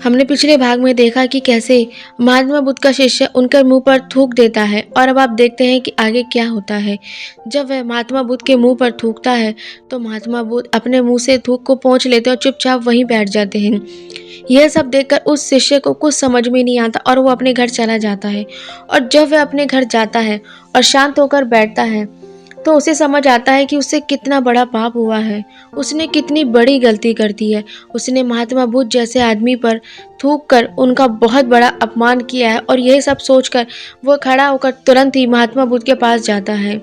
हमने पिछले भाग में देखा कि कैसे महात्मा बुद्ध का शिष्य उनके मुंह पर थूक देता है और अब आप देखते हैं कि आगे क्या होता है। जब वह महात्मा बुद्ध के मुंह पर थूकता है तो महात्मा बुद्ध अपने मुंह से थूक को पोंछ लेते हैं और चुपचाप वहीं बैठ जाते हैं। यह सब देखकर उस शिष्य को कुछ समझ में नहीं आता और वो अपने घर चला जाता है। और जब वह अपने घर जाता है और शांत होकर बैठता है तो उसे समझ आता है कि उससे कितना बड़ा पाप हुआ है, उसने कितनी बड़ी गलती कर दी है। उसने महात्मा बुद्ध जैसे आदमी पर थूक कर उनका बहुत बड़ा अपमान किया है और यह सब सोचकर वो खड़ा होकर तुरंत ही महात्मा बुद्ध के पास जाता है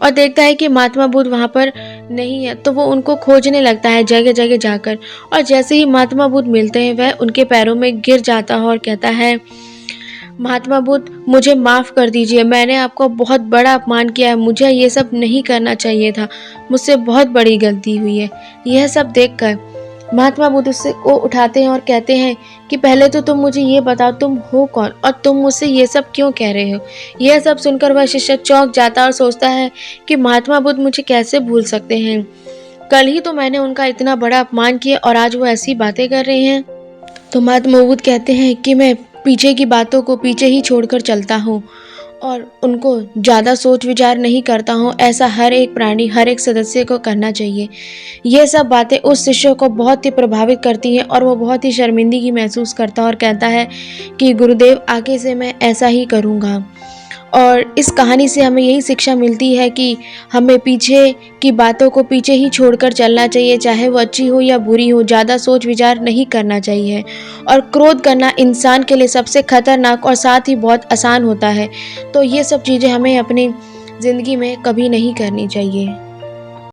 और देखता है कि महात्मा बुद्ध वहाँ पर नहीं है, तो वो उनको खोजने लगता है जगह जगह जाकर। और जैसे ही महात्मा बुद्ध मिलते हैं वह उनके पैरों में गिर जाता है और कहता है, महात्मा बुद्ध मुझे माफ़ कर दीजिए, मैंने आपको बहुत बड़ा अपमान किया है, मुझे ये सब नहीं करना चाहिए था, मुझसे बहुत बड़ी गलती हुई है। यह सब देखकर महात्मा बुद्ध उससे को उठाते हैं और कहते हैं कि पहले तो तुम मुझे ये बताओ तुम हो कौन और तुम मुझसे ये सब क्यों कह रहे हो। यह सब सुनकर वह शिष्य चौंक जाता है और सोचता है कि महात्मा बुद्ध मुझे कैसे भूल सकते हैं, कल ही तो मैंने उनका इतना बड़ा अपमान किया और आज वो ऐसी बातें कर रहे हैं। तो महात्मा बुद्ध कहते हैं कि मैं पीछे की बातों को पीछे ही छोड़कर चलता हूँ और उनको ज़्यादा सोच विचार नहीं करता हूँ। ऐसा हर एक प्राणी, हर एक सदस्य को करना चाहिए। ये सब बातें उस शिष्य को बहुत ही प्रभावित करती हैं और वो बहुत ही शर्मिंदगी महसूस करता है और कहता है कि गुरुदेव आगे से मैं ऐसा ही करूँगा। और इस कहानी से हमें यही शिक्षा मिलती है कि हमें पीछे की बातों को पीछे ही छोड़कर चलना चाहिए, चाहे वो अच्छी हो या बुरी हो। ज़्यादा सोच विचार नहीं करना चाहिए और क्रोध करना इंसान के लिए सबसे खतरनाक और साथ ही बहुत आसान होता है। तो ये सब चीज़ें हमें अपनी ज़िंदगी में कभी नहीं करनी चाहिए।